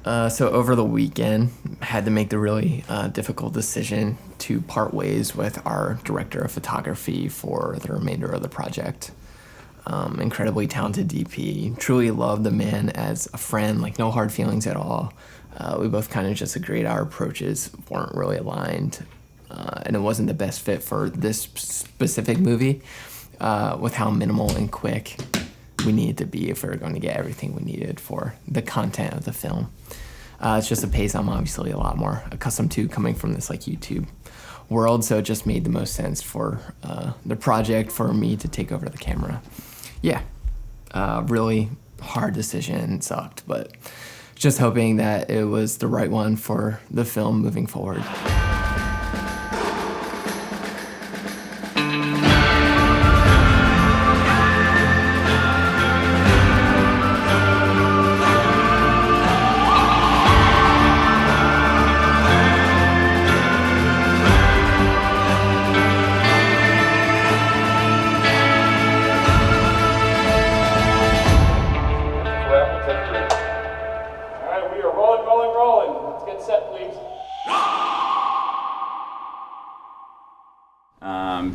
So over the weekend, had to make the really difficult decision to part ways with our director of photography for the remainder of the project. Incredibly talented DP, truly loved the man as a friend, like no hard feelings at all. We both kind of just agreed our approaches weren't really aligned, and it wasn't the best fit for this specific movie with how minimal and quick we needed to be if we were going to get everything we needed for the content of the film. It's just a pace I'm obviously a lot more accustomed to coming from this like YouTube world, so it just made the most sense for the project for me to take over the camera. Yeah, really hard decision, sucked, but just hoping that it was the right one for the film moving forward.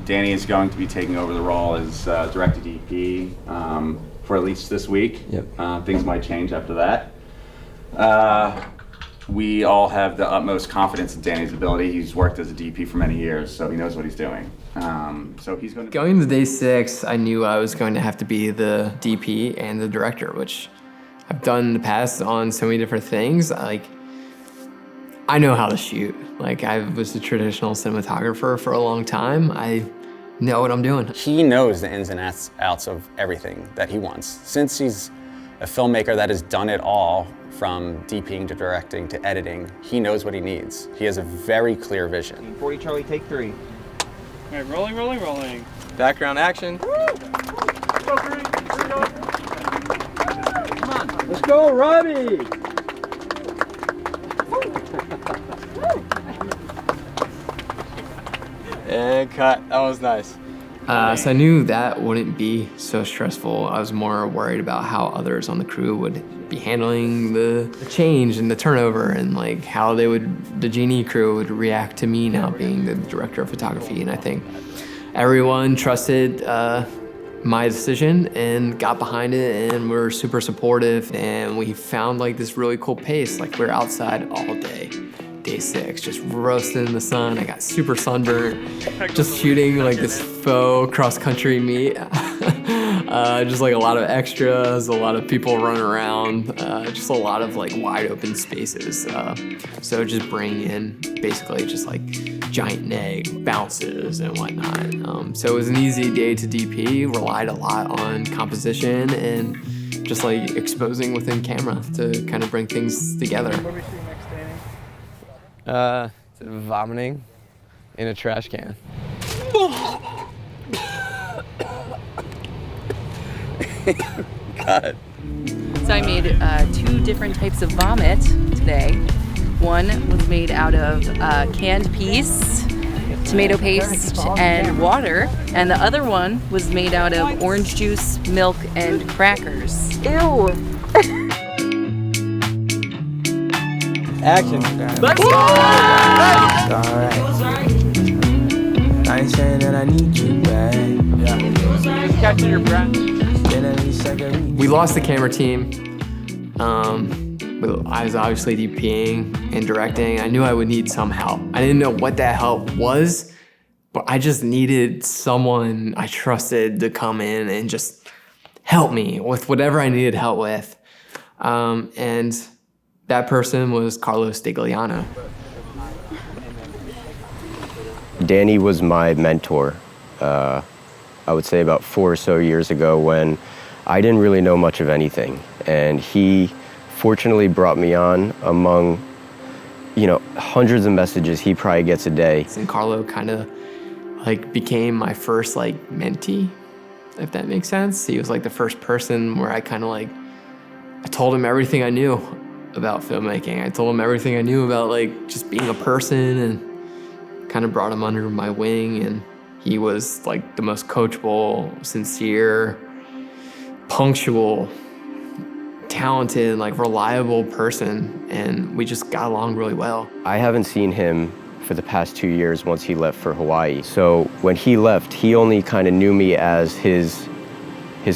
Danny is going to be taking over the role as director DP for at least this week. Yep. Things might change after that. We all have the utmost confidence in Danny's ability. He's worked as a DP for many years, so he knows what he's doing. So he's going to... Going to day 6, I knew I was going to have to be the DP and the director, which I've done in the past on so many different things. I know how to shoot. I was a traditional cinematographer for a long time. I know what I'm doing. He knows the ins and outs of everything that he wants. Since he's a filmmaker that has done it all, from DPing to directing to editing, he knows what he needs. He has a very clear vision. 40 Charlie, take 3. All right, rolling, rolling, rolling. Background action. Come on. Let's go, Robbie! And cut. That was nice. So I knew that wouldn't be so stressful. I was more worried about how others on the crew would be handling the change and the turnover, and how the Genie crew would react to me now being the director of photography. And I think everyone trusted my decision and got behind it, and were super supportive. And we found this really cool pace. We're outside all day. Day 6, just roasting in the sun. I got super sunburned, just shooting this faux cross-country meet. Just a lot of extras, a lot of people running around, just a lot of wide open spaces. So just bring in basically just giant neg bounces and whatnot. So it was an easy day to DP, relied a lot on composition and just exposing within camera to kind of bring things together. Vomiting in a trash can. God. So I made 2 different types of vomit today. One was made out of canned peas, tomato paste, and water. And the other one was made out of orange juice, milk, and crackers. Ew! Action. Let's go! Alright. I ain't saying that I need you back. Yeah. Catching your breath. We lost the camera team. I was obviously DPing and directing. I knew I would need some help. I didn't know what that help was, but I just needed someone I trusted to come in and just help me with whatever I needed help with. And that person was Carlos Stigliano. Danny was my mentor, I would say about 4 or so years ago, when I didn't really know much of anything. And he fortunately brought me on among, hundreds of messages he probably gets a day. And Carlo kind of became my first mentee, if that makes sense. He was the first person where I kind of I told him everything I knew about filmmaking. I told him everything I knew about just being a person, and kind of brought him under my wing. And he was the most coachable, sincere, punctual talented, like reliable person, and we just got along really well. I haven't seen him for the past 2 years once he left for Hawaii. So when he left, he only kind of knew me as his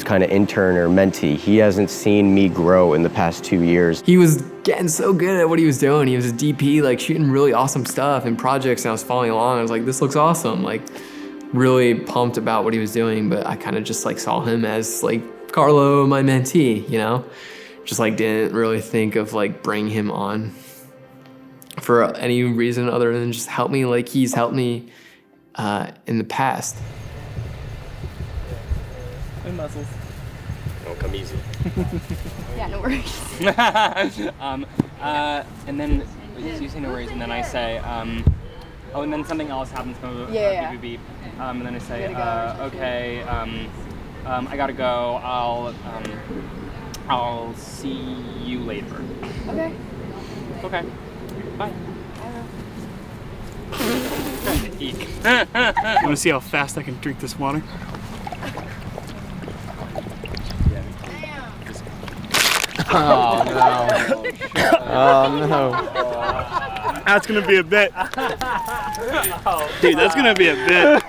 kind of intern or mentee. He hasn't seen me grow in the past 2 years. He was getting so good at what he was doing. He was a DP, like shooting really awesome stuff in projects, and I was following along. I was like, this looks awesome. Like really pumped about what he was doing, but I kind of just like saw him as like Carlo, my mentee, you know? Just like didn't really think of like bringing him on for any reason other than just help me like he's helped me in the past. My muscles. Don't come easy. Yeah, no worries. And then you say no worries, and then I say, oh, and then something else happens. Yeah. Beep, beep, beep. And then I say, okay, I gotta go. I'll see you later. Okay. Okay. Bye. Eek. Want to see how fast I can drink this water? Oh no. Oh no. That's gonna be a bit. Dude, that's gonna be a bit.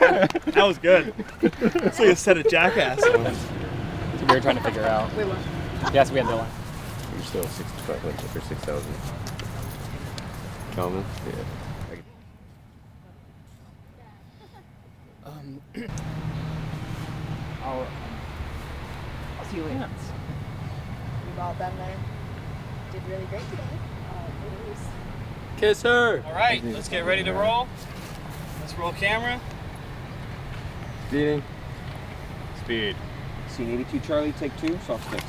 That was good. It's like a set of jackass. So we were trying to figure out. Wait, what? Yes, we had the line. You're still 6,500 or 6,000. Kelvin? Yeah. I'll see you later. We've all been there. Did really great today. Kiss her. All right, let's get ready to roll. Let's roll camera. Speeding. Speed. Scene 82, Charlie, take 2, soft sticks.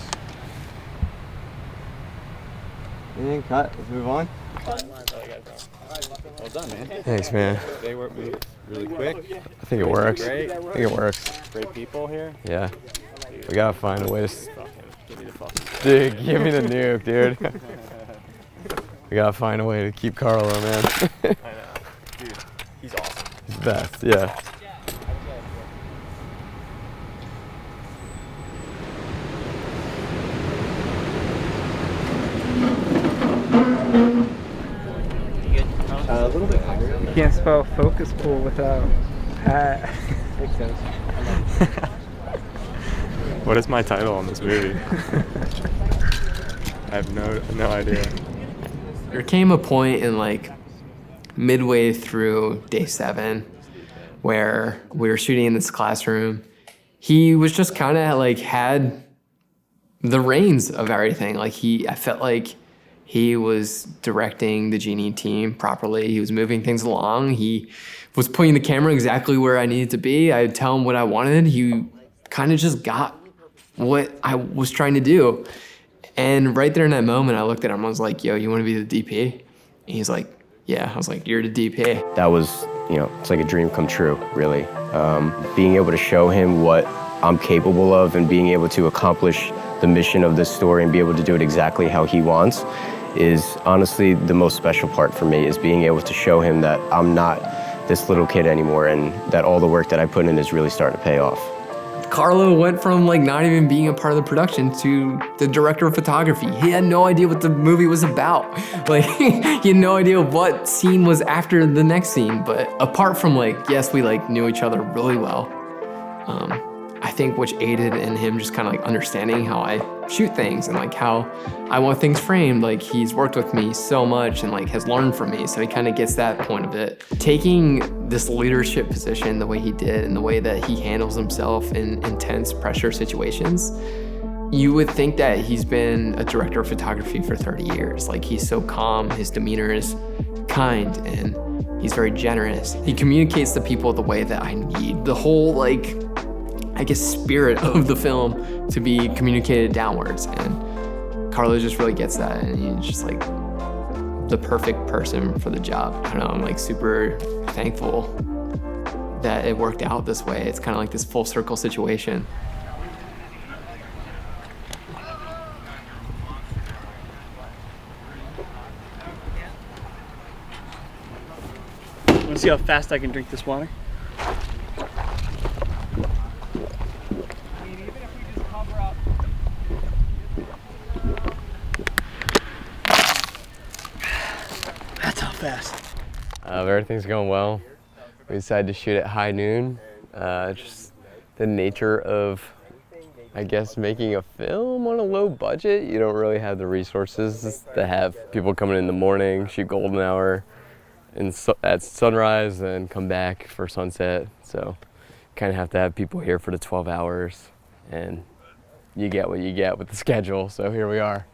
And cut. Let's move on. Well done, man. Thanks, man. They were really quick. I think it works. Great. I think it works. Great people here. Yeah. We gotta find a way to... Give me the fucking. Dude, give me the nuke, dude. We gotta find a way to keep Carlo, man. I know. Dude, he's awesome. He's the best, yeah. A little bit higher. You can't spell focus pool without hat. Makes sense. What is my title on this movie? I have no idea. There came a point in like midway through day 7 where we were shooting in this classroom. He was just kind of like had the reins of everything. Like I felt like he was directing the Genie team properly. He was moving things along. He was putting the camera exactly where I needed to be. I'd tell him what I wanted. He kind of just got what I was trying to do. And right there in that moment, I looked at him. I was like, yo, you want to be the DP? And he's like, yeah. I was like, you're the DP. That was, it's like a dream come true, really. Being able to show him what I'm capable of and being able to accomplish the mission of this story and be able to do it exactly how he wants is honestly the most special part for me, is being able to show him that I'm not this little kid anymore and that all the work that I put in is really starting to pay off. Carlo went from like not even being a part of the production to the director of photography. He had no idea what the movie was about. Like he had no idea what scene was after the next scene. But apart from like, yes, we like knew each other really well. I think which aided in him just kind of like understanding how I shoot things and like how I want things framed. Like he's worked with me so much and like has learned from me. So he kind of gets that point of it. Taking this leadership position the way he did and the way that he handles himself in intense pressure situations, you would think that he's been a director of photography for 30 years. Like he's so calm, his demeanor is kind, and he's very generous. He communicates to people the way that I need. The whole like, I guess, spirit of the film to be communicated downwards. And Carlo just really gets that, and he's just like the perfect person for the job. I don't know, I'm like super thankful that it worked out this way. It's kind of like this full circle situation. Want to see how fast I can drink this water? everything's going well. We decided to shoot at high noon. Just the nature of, I guess, making a film on a low budget. You don't really have the resources to have people coming in the morning, shoot golden hour at sunrise, and come back for sunset. So kind of have to have people here for the 12 hours, and you get what you get with the schedule. So here we are.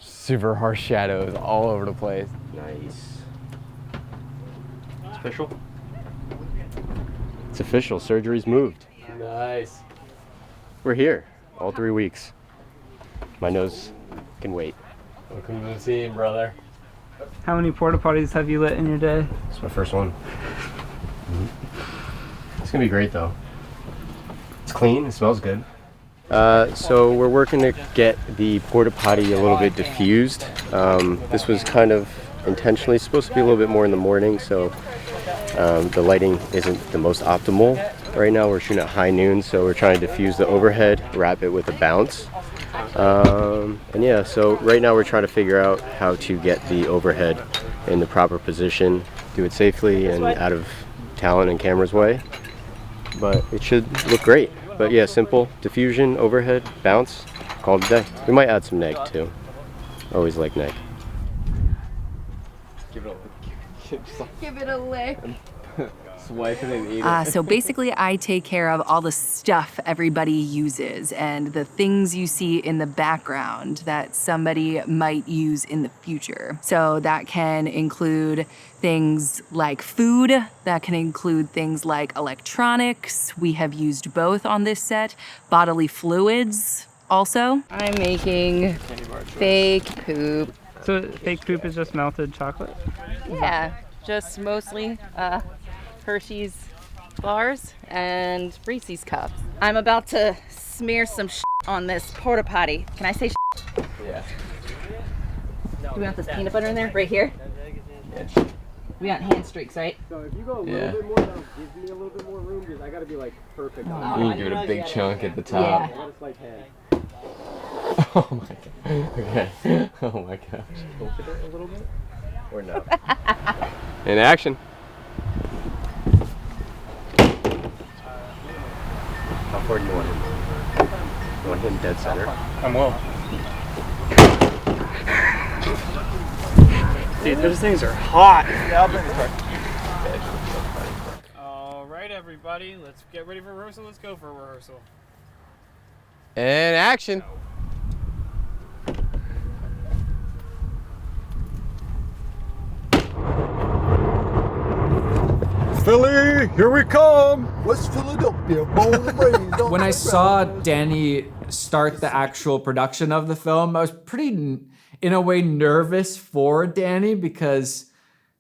Super harsh shadows all over the place. Nice. It's official? It's official. Surgery's moved. Nice. We're here all 3 weeks. My nose can wait. Welcome to the team, brother. How many porta potties have you lit in your day? It's my first one. It's gonna be great though. It's clean, it smells good. So we're working to get the porta potty a little bit diffused. This was kind of intentionally supposed to be a little bit more in the morning, so the lighting isn't the most optimal. Right now we're shooting at high noon, so we're trying to diffuse the overhead, wrap it with a bounce. And yeah, so right now we're trying to figure out how to get the overhead in the proper position, do it safely and out of talent and camera's way. But it should look great. But yeah, simple diffusion, overhead, bounce, call it a day. We might add some neg too. Always like neg. Give it a lick. Swipe it and eat it. So basically, I take care of all the stuff everybody uses and the things you see in the background that somebody might use in the future. So that can include things like food, that can include things like electronics. We have used both on this set. Bodily fluids also. I'm making fake poop. So fake poop is just melted chocolate? Yeah, just mostly Hershey's bars and Reese's cups. I'm about to smear some on this porta potty. Can I say Yeah. Do we want this peanut butter in there? Right here? Yeah. We got hand streaks, right? So if you go a little Yeah. bit more, that'll give me a little bit more room because I gotta be like perfect. You can give it a big chunk at the top. Yeah. It's like hand. Oh my god. Okay. Oh my gosh. Open it a little bit. Or no. In action. How far do you want him? You want him dead center? I'm well. Dude, those things are hot. Yeah, I'll bring the truck. All right, everybody, let's get ready for rehearsal. Let's go for rehearsal. And action. Philly, here we come! West Philadelphia, born and raised on When I the saw ground. Danny start the actual production of the film, I was pretty, in a way, nervous for Danny because,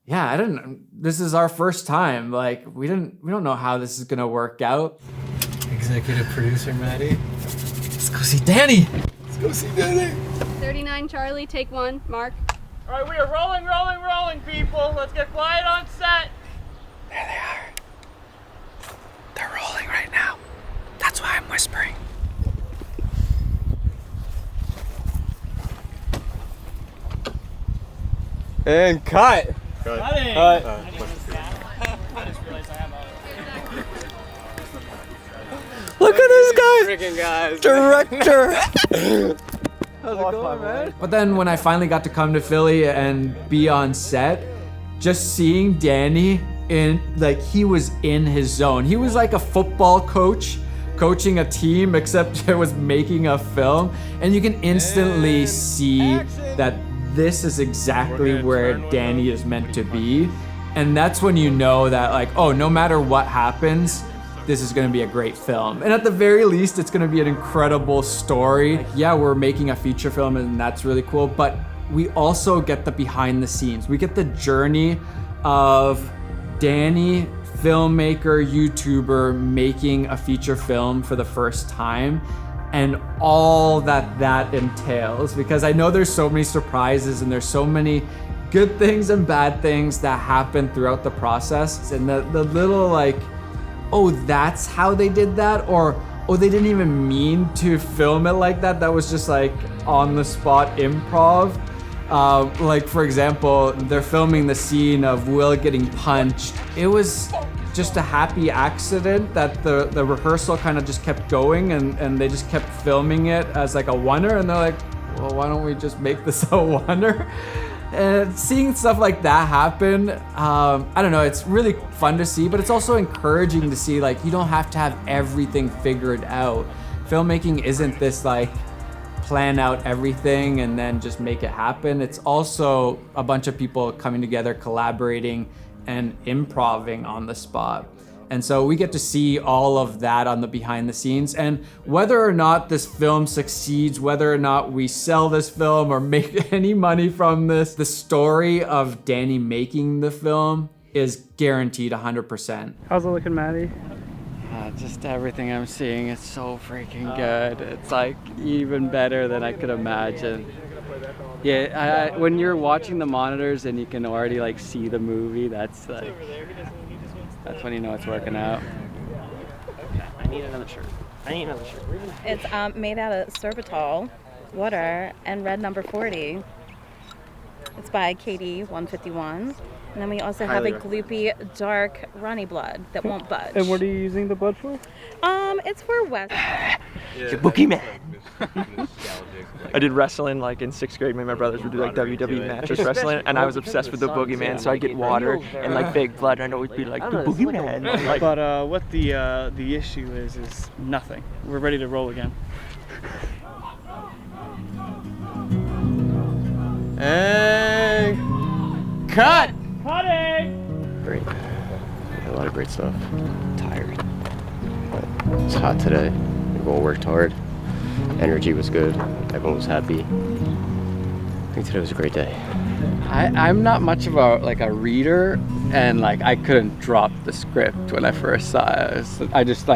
yeah, this is our first time. Like, we don't know how this is gonna work out. Executive producer Maddie. Let's go see Danny. Let's go see Danny. 39 Charlie, take one. Mark. All right, we are rolling, people. Let's get quiet on set. There they are. They're rolling right now. That's why I'm whispering. And cut. Cut. Cut. I just realized I have Look at this guy. Freaking guys. Director. How's it going, man? But then when I finally got to come to Philly and be on set, just seeing Danny he was in his zone. He was like a football coach coaching a team, except it was making a film. And you can instantly see that this is exactly where Danny is meant to be. And that's when you know that, like, oh, no matter what happens, this is gonna be a great film. And at the very least, it's gonna be an incredible story. Yeah, we're making a feature film and that's really cool, but we also get the behind the scenes. We get the journey of Danny, filmmaker, YouTuber, making a feature film for the first time, and all that entails. Because I know there's so many surprises and there's so many good things and bad things that happen throughout the process. And the little like, oh, that's how they did that, or oh, they didn't even mean to film it like that. That was just like on the spot improv. Like, for example, they're filming the scene of Will getting punched. It was just a happy accident that the rehearsal kind of just kept going and they just kept filming it as like a oneer, and they're like, well, why don't we just make this a oneer? And seeing stuff like that happen, I don't know, it's really fun to see, but it's also encouraging to see, like, you don't have to have everything figured out. Filmmaking isn't this like plan out everything and then just make it happen. It's also a bunch of people coming together, collaborating, and improvising on the spot. And so we get to see all of that on the behind the scenes. And whether or not this film succeeds, whether or not we sell this film or make any money from this, the story of Danny making the film is guaranteed 100%. How's it looking, Maddie? Just everything I'm seeing is so freaking good. It's like even better than I could imagine. Yeah, when you're watching the monitors and you can already like see the movie, that's when you know it's working out. I need another shirt. It's made out of sorbitol, water, and red number 40. It's by KD 151. And then we also have a gloopy, dark Ronnie blood that won't budge. And what are you using the blood for? It's for West. The boogeyman. I did wrestling like in 6th grade. Me and my brothers would do like WWE matches wrestling, and I was obsessed with the boogeyman. So I get water and like fake blood, and I'd always be like the boogeyman. Like, But what the issue is nothing. We're ready to roll again. And cut! Cutting! Great. Yeah, a lot of great stuff. I'm tired. But it's hot today. Everyone worked hard. Energy was good. Everyone was happy. I think today was a great day. I'm not much of a reader, and like I couldn't drop the script when I first saw it. I just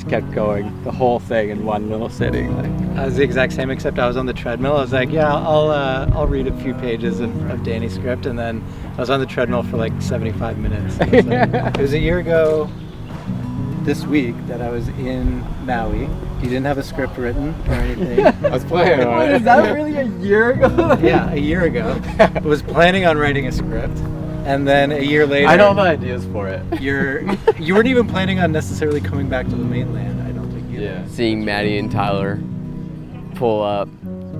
kept going the whole thing in one little sitting. Like, I was the exact same, except I was on the treadmill. I was like, yeah, I'll read a few pages of Danny's script, and then I was on the treadmill for like 75 minutes. It was a year ago this week that I was in Maui. He didn't have a script written or anything. I was planning on it. Is that really a year ago? Yeah, a year ago. I was planning on writing a script, and then a year later, I had all the ideas for it. You weren't even planning on necessarily coming back to the mainland, I don't think. Yeah. Seeing Maddie and Tyler pull up,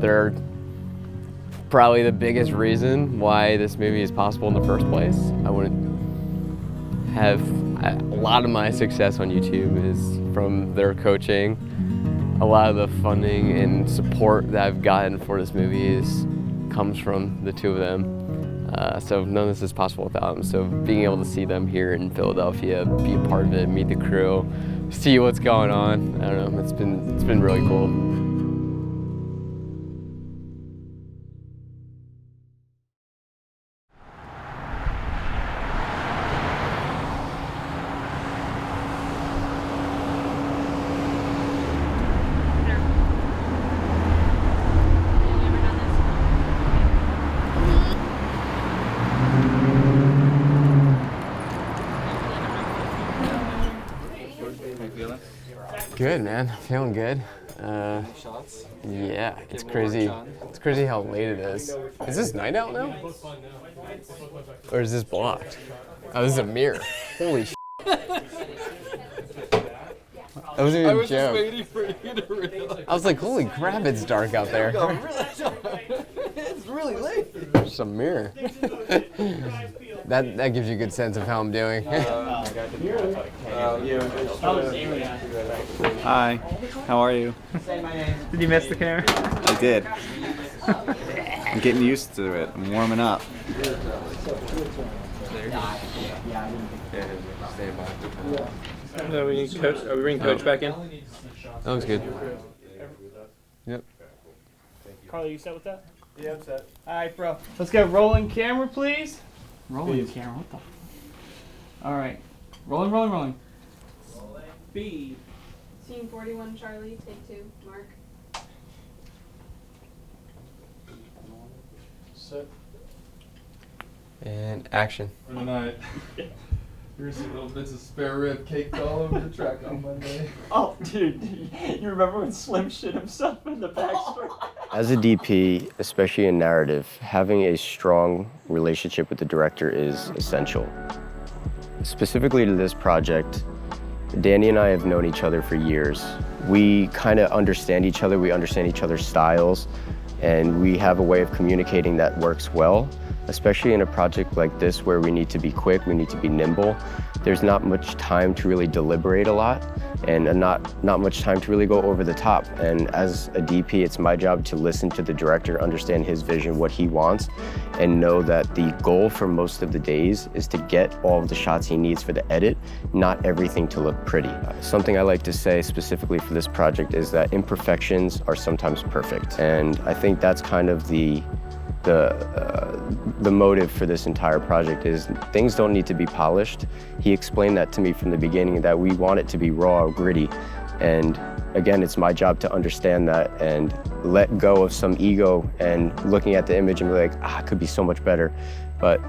they're probably the biggest reason why this movie is possible in the first place. I wouldn't have a lot of my success on YouTube is from their coaching. A lot of the funding and support that I've gotten for this movie comes from the two of them. So none of this is possible without them. So being able to see them here in Philadelphia, be a part of it, meet the crew, see what's going on, I don't know, it's been really cool. Good, man. Feeling good. Yeah, it's crazy. It's crazy how late it is. Is this night out now? Or is this blocked? Oh, this is a mirror. Holy shit. That wasn't even a joke. Just waiting for you to realize. I was like, holy crap, it's dark out there. It's really late. There's a mirror. That gives you a good sense of how I'm doing. Hi, how are you? Did you miss the camera? I did. I'm getting used to it. I'm warming up. No, we need coach. Are we bringing coach back in? That was good. Yep. Carly, you set with that? Yeah, I'm set. All right, bro. Let's go. Rolling camera, please. Rolling camera, what the? All right. Rolling. B. Scene 41, Charlie, take 2, Mark. Set. And action. Tonight. Here's some little bits of spare rib caked all over the track on Monday. Oh, dude, you remember when Slim shit himself in the backstory? As a DP, especially in narrative, having a strong relationship with the director is essential. Specifically to this project, Danny and I have known each other for years. We kind of understand each other, we understand each other's styles, and we have a way of communicating that works well, especially in a project like this where we need to be quick, we need to be nimble. There's not much time to really deliberate a lot, and not much time to really go over the top. And as a DP, it's my job to listen to the director, understand his vision, what he wants, and know that the goal for most of the days is to get all of the shots he needs for the edit, not everything to look pretty. Something I like to say specifically for this project is that imperfections are sometimes perfect. And I think that's kind of the motive for this entire project is things don't need to be polished. He explained that to me from the beginning, that we want it to be raw, gritty. And again, it's my job to understand that and let go of some ego and looking at the image and be like, it could be so much better. But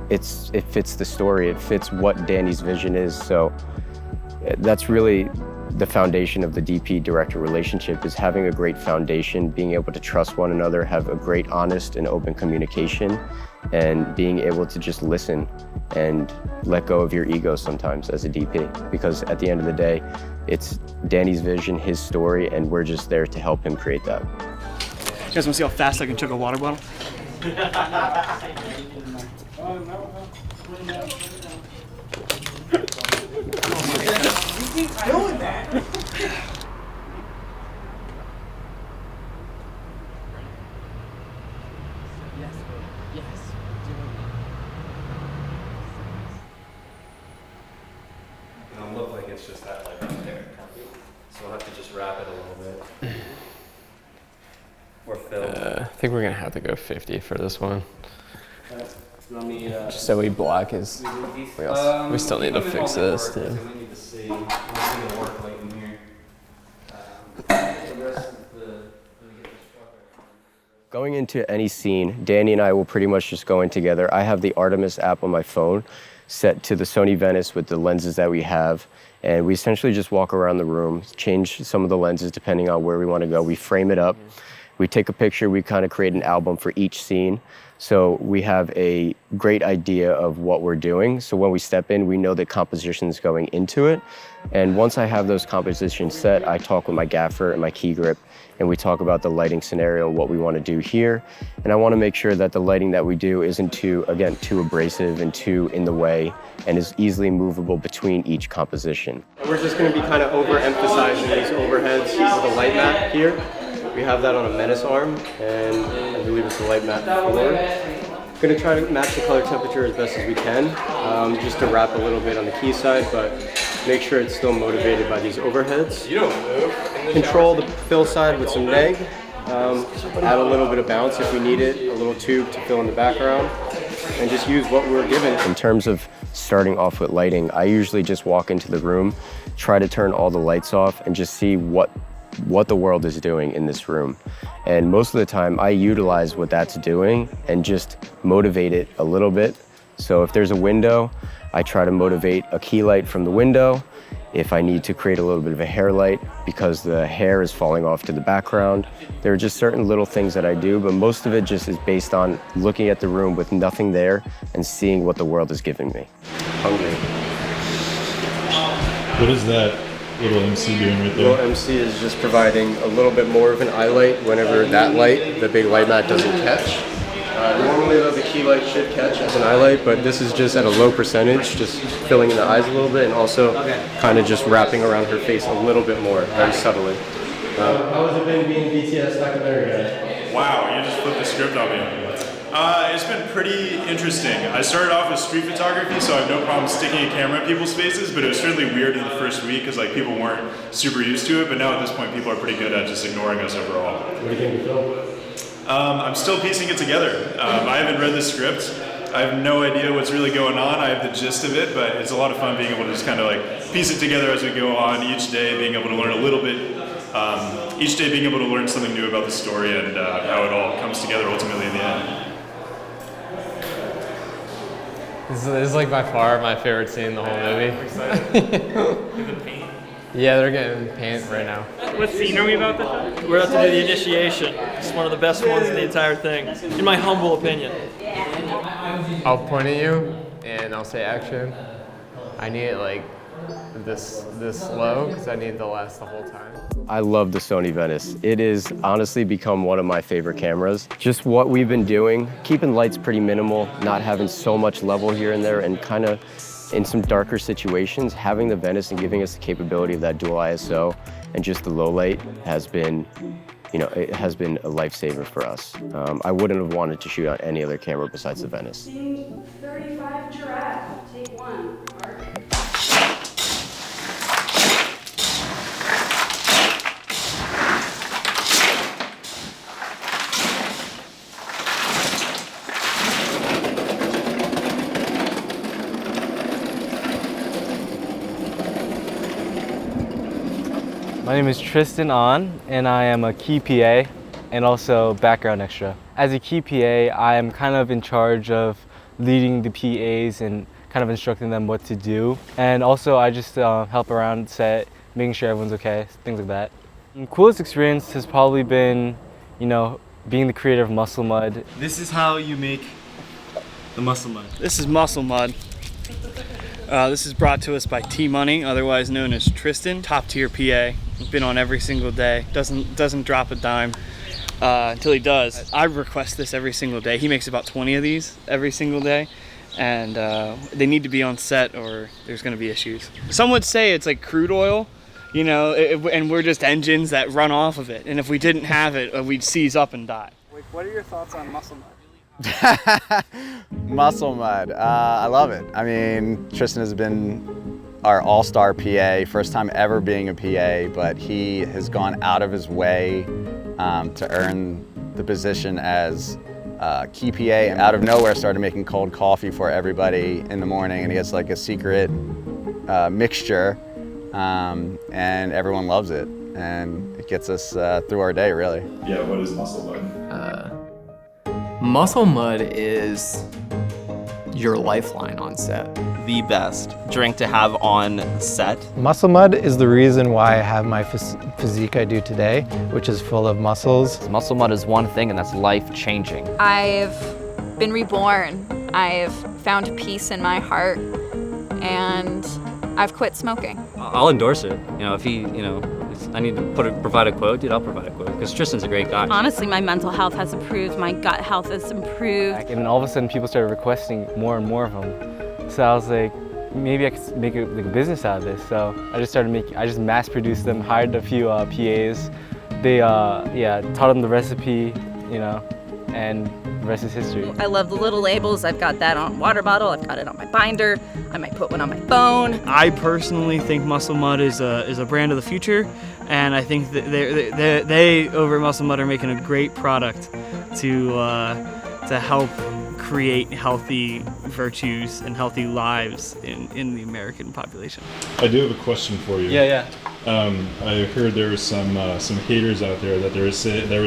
it fits the story, it fits what Danny's vision is. So that's really the foundation of the DP-director relationship, is having a great foundation, being able to trust one another, have a great honest and open communication, and being able to just listen and let go of your ego sometimes as a DP. Because at the end of the day, it's Danny's vision, his story, and we're just there to help him create that. You guys want to see how fast I can chug a water bottle? Keep doing that. It'll look like it's just that light right there. So we'll have to just wrap it a little bit. Or fill. I think we're gonna have to go 50 for this one. Just so we block his. We still need to fix this too. We need to see what's going to work like in here. Going into any scene, Danny and I will pretty much just go in together. I have the Artemis app on my phone set to the Sony Venice with the lenses that we have. And we essentially just walk around the room, change some of the lenses depending on where we want to go. We frame it up. We take a picture, we kind of create an album for each scene. So we have a great idea of what we're doing. So when we step in, we know the composition's going into it. And once I have those compositions set, I talk with my gaffer and my key grip, and we talk about the lighting scenario, what we want to do here. And I want to make sure that the lighting that we do isn't too abrasive and too in the way, and is easily movable between each composition. And we're just going to be kind of overemphasizing these overheads with a light mat here. We have that on a Menace arm, and I believe it's a light mat 4. I'm going to try to match the color temperature as best as we can, just to wrap a little bit on the key side, but make sure it's still motivated by these overheads. Control the fill side with some neg, add a little bit of bounce if we need it, a little tube to fill in the background, and just use what we're given. In terms of starting off with lighting, I usually just walk into the room, try to turn all the lights off, and just see what the world is doing in this room. And most of the time I utilize what that's doing and just motivate it a little bit. So if there's a window, I try to motivate a key light from the window. If I need to create a little bit of a hair light because the hair is falling off to the background, there are just certain little things that I do, but most of it just is based on looking at the room with nothing there and seeing what the world is giving me. Hungry. What is that little MC doing right there? Little MC is just providing a little bit more of an eye light whenever that light, the big light mat, doesn't catch. Normally though, the key light should catch as an eye light, but this is just at a low percentage, just filling in the eyes a little bit, and also kind of just wrapping around her face a little bit more, very subtly. How has it been being BTS documentary guy? Wow, you just flipped the script on me. It's been pretty interesting. I started off with street photography, so I have no problem sticking a camera in people's faces, but it was certainly weird in the first week because like people weren't super used to it, but now at this point people are pretty good at just ignoring us overall. What do you think of the film? I'm still piecing it together. I haven't read the script. I have no idea what's really going on. I have the gist of it, but it's a lot of fun being able to just kind of like piece it together as we go on each day, being able to learn a little bit, each day being able to learn something new about the story and how it all comes together ultimately in the end. This is like by far my favorite scene in the whole movie. The paint. Yeah, they're getting paint right now. What scene are we about to show? We're about to do the initiation. It's one of the best ones in the entire thing, in my humble opinion. I'll point at you and I'll say action. I need it like this low because I need it to last the whole time. I love the Sony Venice. It is honestly become one of my favorite cameras. Just what we've been doing, keeping lights pretty minimal, not having so much level here and there, and kind of in some darker situations, having the Venice and giving us the capability of that dual ISO and just the low light has been, it has been a lifesaver for us. I wouldn't have wanted to shoot on any other camera besides the Venice. Scene 35 giraffe, take 1. Mark. My name is Tristan Ahn, and I am a key PA and also background extra. As a key PA, I am kind of in charge of leading the PAs and kind of instructing them what to do. And also I just help around set, making sure everyone's okay, things like that. The coolest experience has probably been, being the creator of Muscle Mud. This is how you make the Muscle Mud. This is Muscle Mud. This is brought to us by T-Money, otherwise known as Tristan, top tier PA. Been on every single day, doesn't drop a dime until he does. I request this every single day. He makes about 20 of these every single day, and they need to be on set or there's going to be issues. Some would say it's like crude oil, and we're just engines that run off of it, and if we didn't have it, we'd seize up and die. What are your thoughts on Muscle Mud? Muscle Mud, I love it. I mean, Tristan has been our all-star PA, first time ever being a PA, but he has gone out of his way to earn the position as key PA. Out of nowhere started making cold coffee for everybody in the morning, and he has like a secret mixture, and everyone loves it, and it gets us through our day, really. Yeah, what is Muscle Mud? Muscle Mud is your lifeline on set. The best drink to have on set. Muscle Mud is the reason why I have my physique I do today, which is full of muscles. Muscle Mud is one thing, and that's life-changing. I've been reborn. I've found peace in my heart, and I've quit smoking. I'll endorse it. If he, I need to provide a quote, dude, I'll provide a quote, because Tristan's a great guy. Honestly, my mental health has improved, my gut health has improved. And then all of a sudden people started requesting more and more of them. So I was like, maybe I could make a business out of this. So I just mass produced them, hired a few PAs. They, taught them the recipe, and the rest is history. I love the little labels. I've got that on water bottle. I've got it on my binder. I might put one on my phone. I personally think Muscle Mud is a brand of the future, and I think that they over at Muscle Mud are making a great product to help create healthy virtues and healthy lives in the American population. I do have a question for you. Yeah. I heard there were some haters out there that they were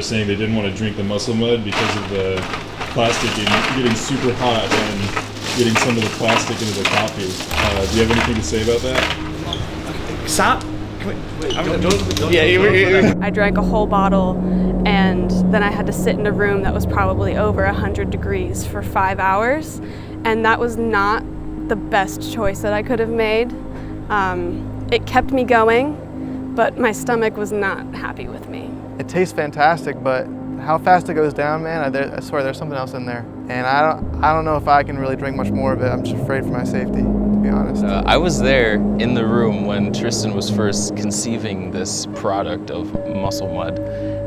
saying they didn't want to drink the Muscle Mud because of the plastic getting super hot and getting some of the plastic into the coffee. Do you have anything to say about that? Stop. I drank a whole bottle, and then I had to sit in a room that was probably over 100 degrees for 5 hours, and that was not the best choice that I could have made. It kept me going, but my stomach was not happy with me. It tastes fantastic, but how fast it goes down, man, I swear there's something else in there. And I don't know if I can really drink much more of it. I'm just afraid for my safety, to be honest. I was there in the room when Tristan was first conceiving this product of Muscle Mud.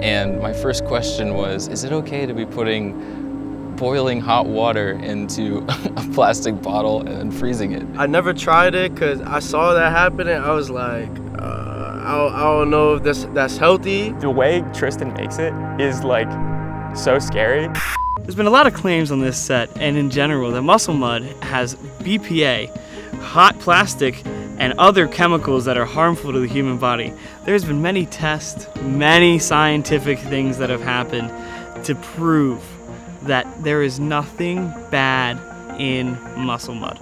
And my first question was, is it okay to be putting boiling hot water into a plastic bottle and freezing it? I never tried it because I saw that happen and I was like, I don't know if that's healthy. The way Tristan makes it is like so scary. There's been a lot of claims on this set and in general that Muscle Mud has BPA, hot plastic, and other chemicals that are harmful to the human body. There's been many tests, many scientific things that have happened to prove that there is nothing bad in Muscle Mud.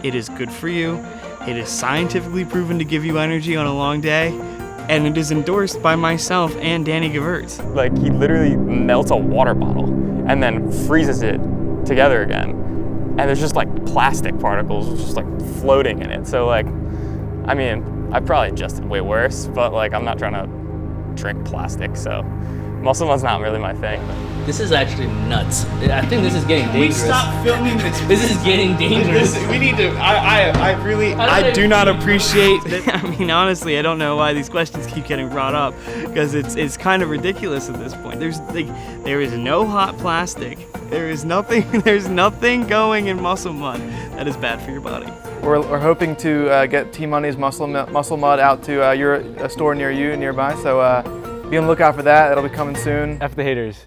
It is good for you. It is scientifically proven to give you energy on a long day, and it is endorsed by myself and Danny Gewirtz. Like, he literally melts a water bottle and then freezes it together again. And there's just like plastic particles just like floating in it. So like, I mean, I probably adjusted way worse, but like, I'm not trying to drink plastic, so Muscle Mud's not really my thing. This is actually nuts. I think this is getting dangerous. We stop filming this. This is getting dangerous. We need to. I do not appreciate. I mean, honestly, I don't know why these questions keep getting brought up, because it's kind of ridiculous at this point. There is no hot plastic. There is nothing. There's nothing going in Muscle Mud that is bad for your body. We're hoping to get T Money's Muscle Mud out to a store near you, nearby. So be on the lookout for that. It'll be coming soon. F the haters.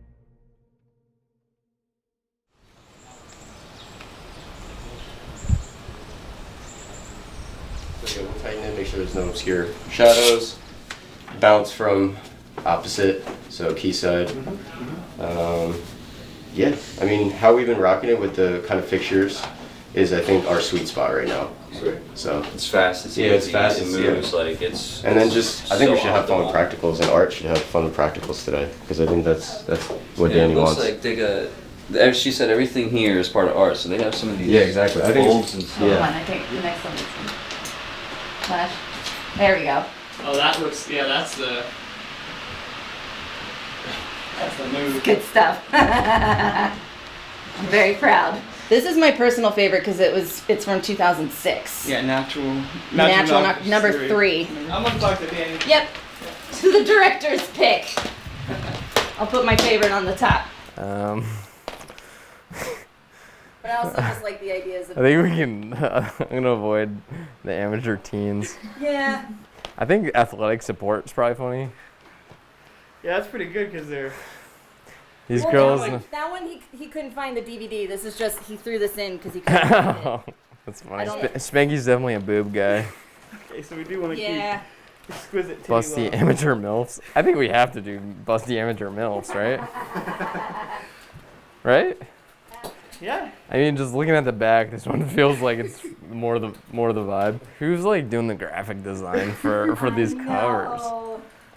Okay, we'll tighten it, make sure there's no obscure shadows. Bounce from opposite, so key side. Yeah, I mean, how we've been rocking it with the kind of fixtures is, I think, our sweet spot right now. So it's fast. It's yeah, easy, it's fast. It moves like it's. And then just, I think we should have fun optimal. with practicals, and Art should have fun with practicals today, because I think that's what Yeah, Danny it looks wants. like they got. As she said, everything here is part of art, so they have some of these. Yeah, exactly. I think bulbs and stuff. yeah. Hold on, I think the next one is flash. There we go. Oh, that looks, yeah, that's the move. Good stuff. I'm very proud. This is my personal favorite because it's from 2006. Yeah, natural Number 3. I'm gonna talk to Danny. Yep. To the director's pick. I'll put my favorite on the top. But I also just like the ideas of. I think we can. I'm gonna avoid the amateur teens. Yeah. I think athletic support is probably funny. Yeah, that's pretty good because they're. These Well, girls. That one he couldn't find the DVD. This is just he threw this in because he couldn't find it. That's funny. Spanky's definitely a boob guy. Okay, so we do want to keep exquisite titty Busty love. amateur MILFs. I think we have to do busty amateur MILFs, right? Right? Yeah. I mean, just looking at the back, this one feels like it's more the vibe. Who's like doing the graphic design for these covers?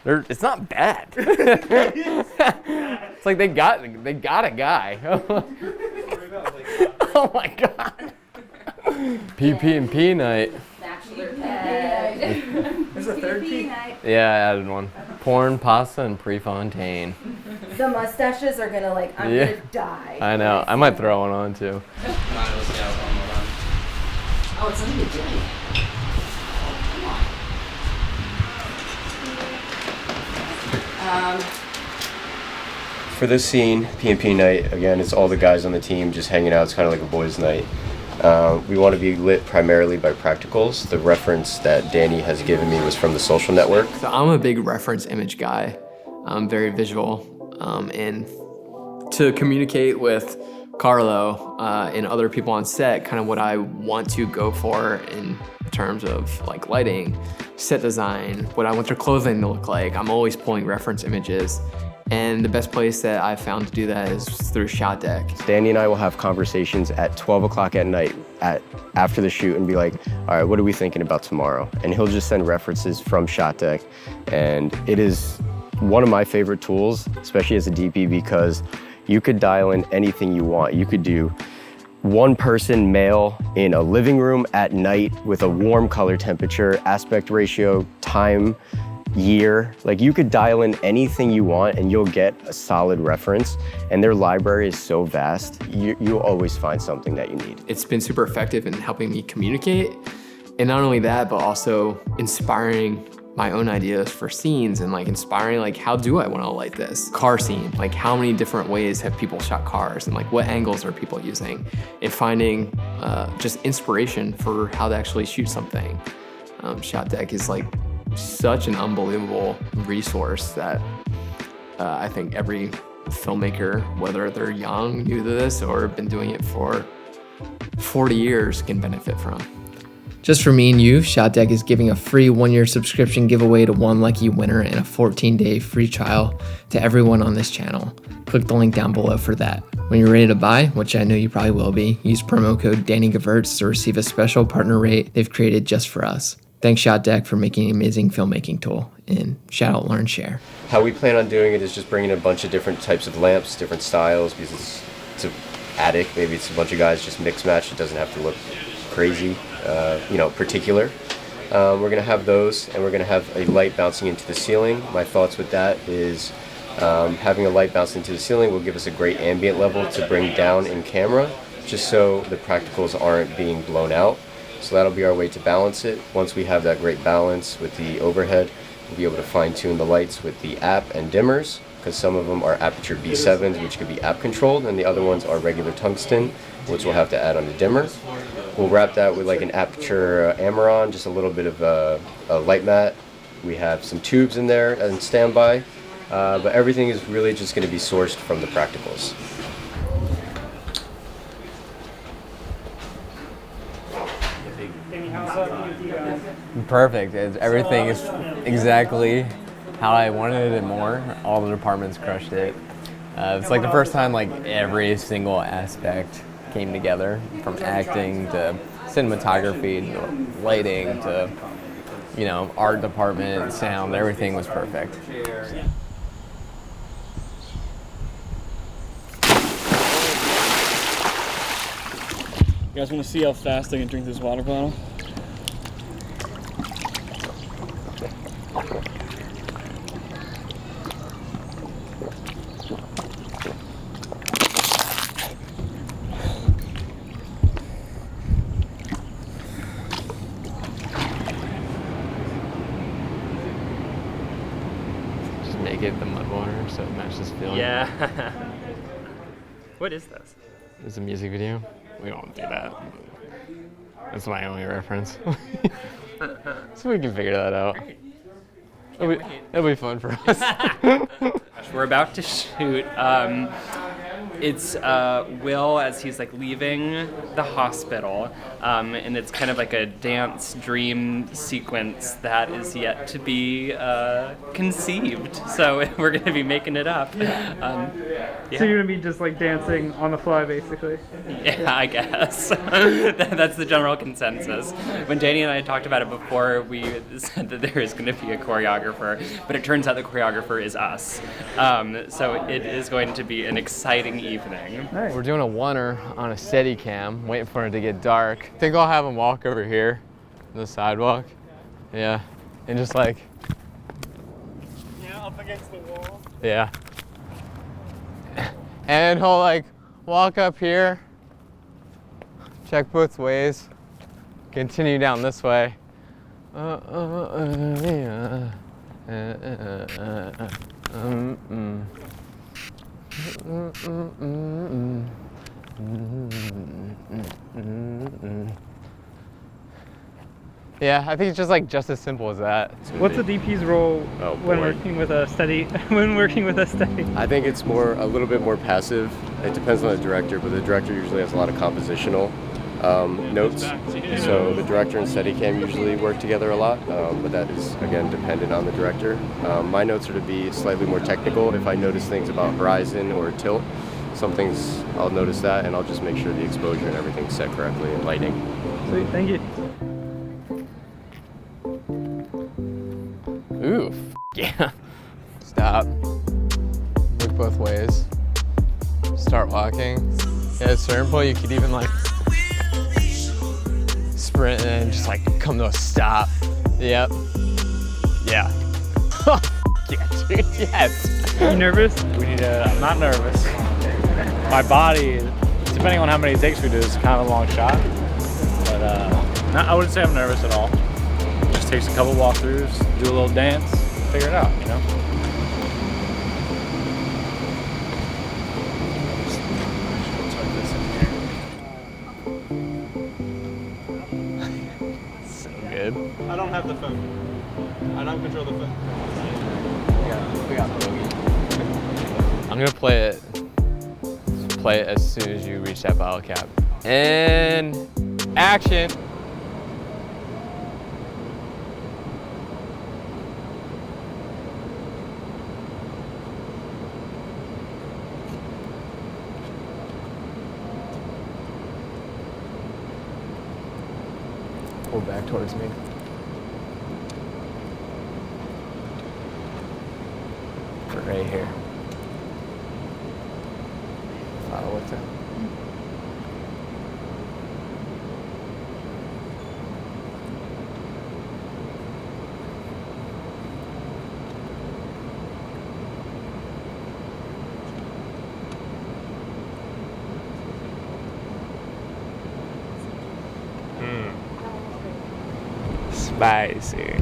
It's not bad. It's like they got a guy. Oh my god. PP&P night. Bachelor pad. There's a third P. Yeah, I added one. Porn, pasta, and Prefontaine. The mustaches are gonna I'm gonna die. I know. I might throw one on too. Oh, it's gonna be good. Come on. For this scene, P&P night, again, it's all the guys on the team just hanging out. It's kind of like a boys' night. We want to be lit primarily by practicals. The reference that Danny has given me was from The Social Network. So I'm a big reference image guy. I'm very visual. And to communicate with Carlo and other people on set, kind of what I want to go for in terms of like lighting, set design, what I want their clothing to look like. I'm always pulling reference images. And the best place that I've found to do that is through Shot Deck. Danny and I will have conversations at 12 o'clock at night after the shoot and be like, all right, what are we thinking about tomorrow? And he'll just send references from Shot Deck. And it is one of my favorite tools, especially as a DP, because you could dial in anything you want. You could do one person male in a living room at night with a warm color temperature, aspect ratio, time, year. Like, you could dial in anything you want and you'll get a solid reference. And their library is so vast, you'll always find something that you need. It's been super effective in helping me communicate. And not only that, but also inspiring my own ideas for scenes and like inspiring, like, how do I want to light this car scene? Like, how many different ways have people shot cars and like what angles are people using? And finding just inspiration for how to actually shoot something. Shot Deck is like such an unbelievable resource that I think every filmmaker, whether they're young, new to this, or been doing it for 40 years, can benefit from. Just for me and you, Shot Deck is giving a free 1-year subscription giveaway to one lucky winner and a 14-day free trial to everyone on this channel. Click the link down below for that. When you're ready to buy, which I know you probably will be, use promo code DannyGevirtz to receive a special partner rate they've created just for us. Thanks Shot Deck for making an amazing filmmaking tool, and shout out, learn, share. How we plan on doing it is just bringing a bunch of different types of lamps, different styles, because it's an attic. Maybe it's a bunch of guys just mix match. It doesn't have to look crazy, particular. We're gonna have those, and we're gonna have a light bouncing into the ceiling. My thoughts with that is having a light bounce into the ceiling will give us a great ambient level to bring down in camera, just so the practicals aren't being blown out. So that'll be our way to balance it. Once we have that great balance with the overhead, we'll be able to fine tune the lights with the app and dimmers, because some of them are Aputure B7s, which could be app controlled, and the other ones are regular tungsten, which we'll have to add on the dimmer. We'll wrap that with like an Aputure Amaron, just a little bit of a light mat. We have some tubes in there and standby, but everything is really just going to be sourced from the practicals. Perfect. Everything is exactly how I wanted it more. All the departments crushed it. It's like the first time like every single aspect came together, from acting to cinematography to lighting to, art department, sound, everything was perfect. You guys want to see how fast I can drink this water bottle? Just make it the mud water so it matches the feeling. Yeah. What is this? It's a music video. We don't do that. That's my only reference. So we can figure that out. It'll be fun for us. We're about to shoot. It's Will as he's like leaving the hospital, and it's kind of like a dance dream sequence that is yet to be conceived. So we're going to be making it up. Yeah. So you're gonna be just like dancing on the fly, basically. Yeah, I guess. That's the general consensus. When Danny and I talked about it before, we said that there is going to be a choreographer, but it turns out the choreographer is us. So it is going to be an exciting evening. Nice. We're doing a oneer on a Steadicam, waiting for it to get dark. I think I'll have him walk over here, on the sidewalk. Yeah, and just like. Yeah, up against the wall. Yeah. And he'll like walk up here, check both ways, continue down this way. Yeah, I think it's just as simple as that. What's the DP's role when working with a steady? I think it's a little bit more passive. It depends on the director, but the director usually has a lot of compositional notes. So the director and Steadicam usually work together a lot, but that is again dependent on the director. My notes are to be slightly more technical. If I notice things about horizon or tilt, some things I'll notice that, and I'll just make sure the exposure and everything's set correctly and lighting. Sweet, thank you. Ooh, yeah. Stop. Look both ways. Start walking. At a certain point, you could even like sprint and just like come to a stop. Yep. Yeah. Yeah, dude, yes. You nervous? I'm not nervous. My body, depending on how many takes we do, is kind of a long shot. But I wouldn't say I'm nervous at all. Just takes a couple walkthroughs, do a little dance, figure it out, So good. I don't have the phone. I don't control the phone. We got Bogey. I'm gonna play it as soon as you reach that bottle cap. And action. pull back towards me. Right here. Follow what's that? Spicy.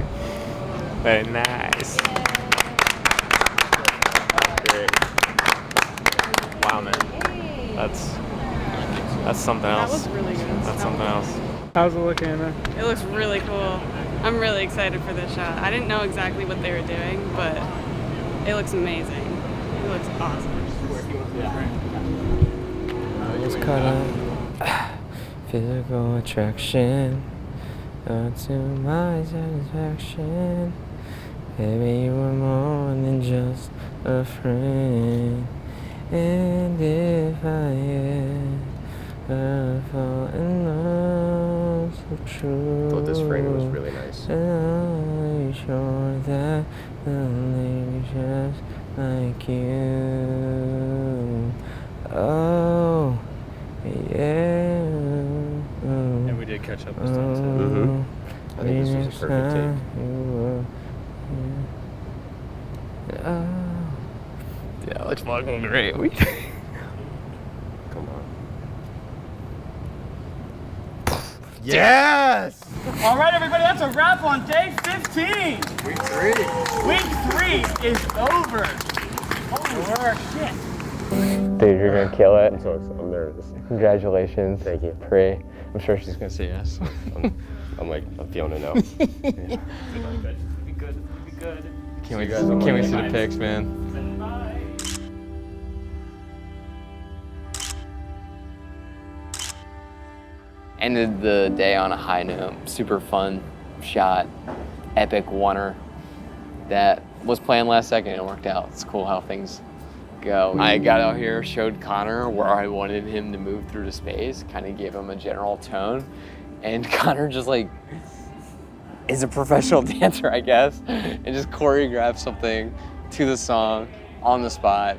Very nice. Great. Wow, man. That's something else. That was really good. That's something else. How's it looking, Anna? It looks really cool. I'm really excited for this shot. I didn't know exactly what they were doing, but it looks amazing. It looks awesome. It's caught up. Physical attraction to my satisfaction. Baby, you were more than just a friend. And if I ever fall in love so true, I thought this frame was really nice. I'm sure that the lady just like you. Oh, yeah. And we did catch up this time too. Mm-hmm. I think this was a perfect take. Yeah, looks fucking great. Come on. Yes! All right, everybody, that's a wrap on day 15. Week 3. Week 3 is over. Holy shit. Dude, you're gonna kill it. I'm nervous. Congratulations. Thank you. Pray. I'm sure she's gonna say yes. I'm feeling it now. Be good. Can't we see the pics, man? Ended the day on a high note. Super fun shot, epic oneer that was planned last second and it worked out. It's cool how things go. I got out here, showed Connor where I wanted him to move through the space, kind of gave him a general tone, and Connor just like is a professional dancer, I guess, and just choreographed something to the song on the spot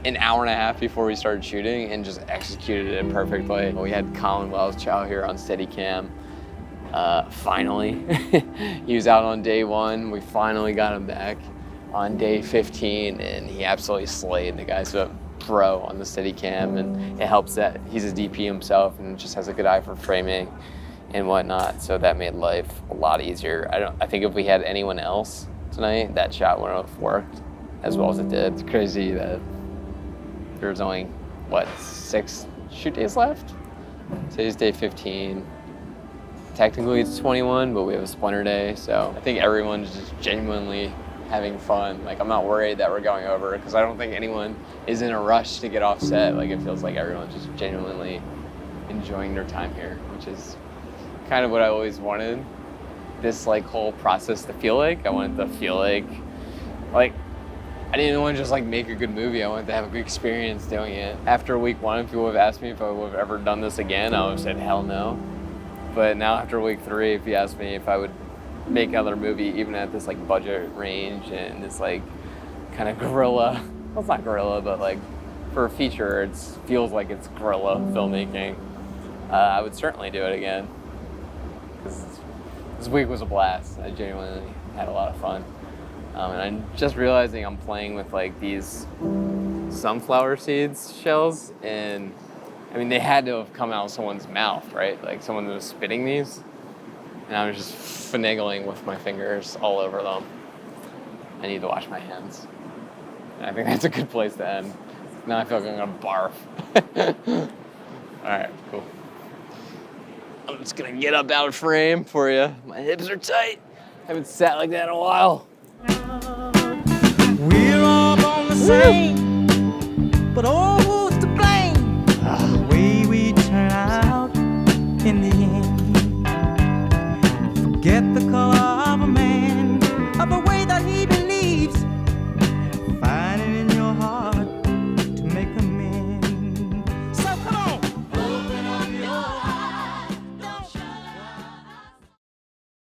an hour and a half before we started shooting and just executed it perfectly. We had Colin Wells Chow here on Steadicam. Finally, he was out on day 1. We finally got him back on day 15 and he absolutely slayed. The guy's a pro on the Steadicam and it helps that he's a DP himself and just has a good eye for framing and whatnot. So that made life a lot easier. I think if we had anyone else tonight, that shot wouldn't have worked as well as it did. It's crazy that there's only, what, 6 shoot days left? Today's day 15. Technically it's 21, but we have a splinter day, so I think everyone's just genuinely having fun. Like, I'm not worried that we're going over, because I don't think anyone is in a rush to get off set. Like, it feels like everyone's just genuinely enjoying their time here, which is kind of what I always wanted this, like, whole process to feel like. I wanted to feel like I didn't want to just like make a good movie. I wanted to have a good experience doing it. After week 1, if people would have asked me if I would have ever done this again, I would have said hell no. But now after week 3, if you ask me if I would make another movie, even at this like budget range and this like kind of guerrilla, well, it's not guerrilla, but like for a feature, it feels like it's guerrilla filmmaking. I would certainly do it again because this week was a blast. I genuinely had a lot of fun. And I'm just realizing I'm playing with like these sunflower seeds shells, and I mean, they had to have come out of someone's mouth, right? Like someone was spitting these, and I was just finagling with my fingers all over them. I need to wash my hands. And I think that's a good place to end. Now I feel like I'm gonna barf. All right, cool. I'm just gonna get up out of frame for you. My hips are tight. Haven't sat like that in a while. We're all on the same, but oh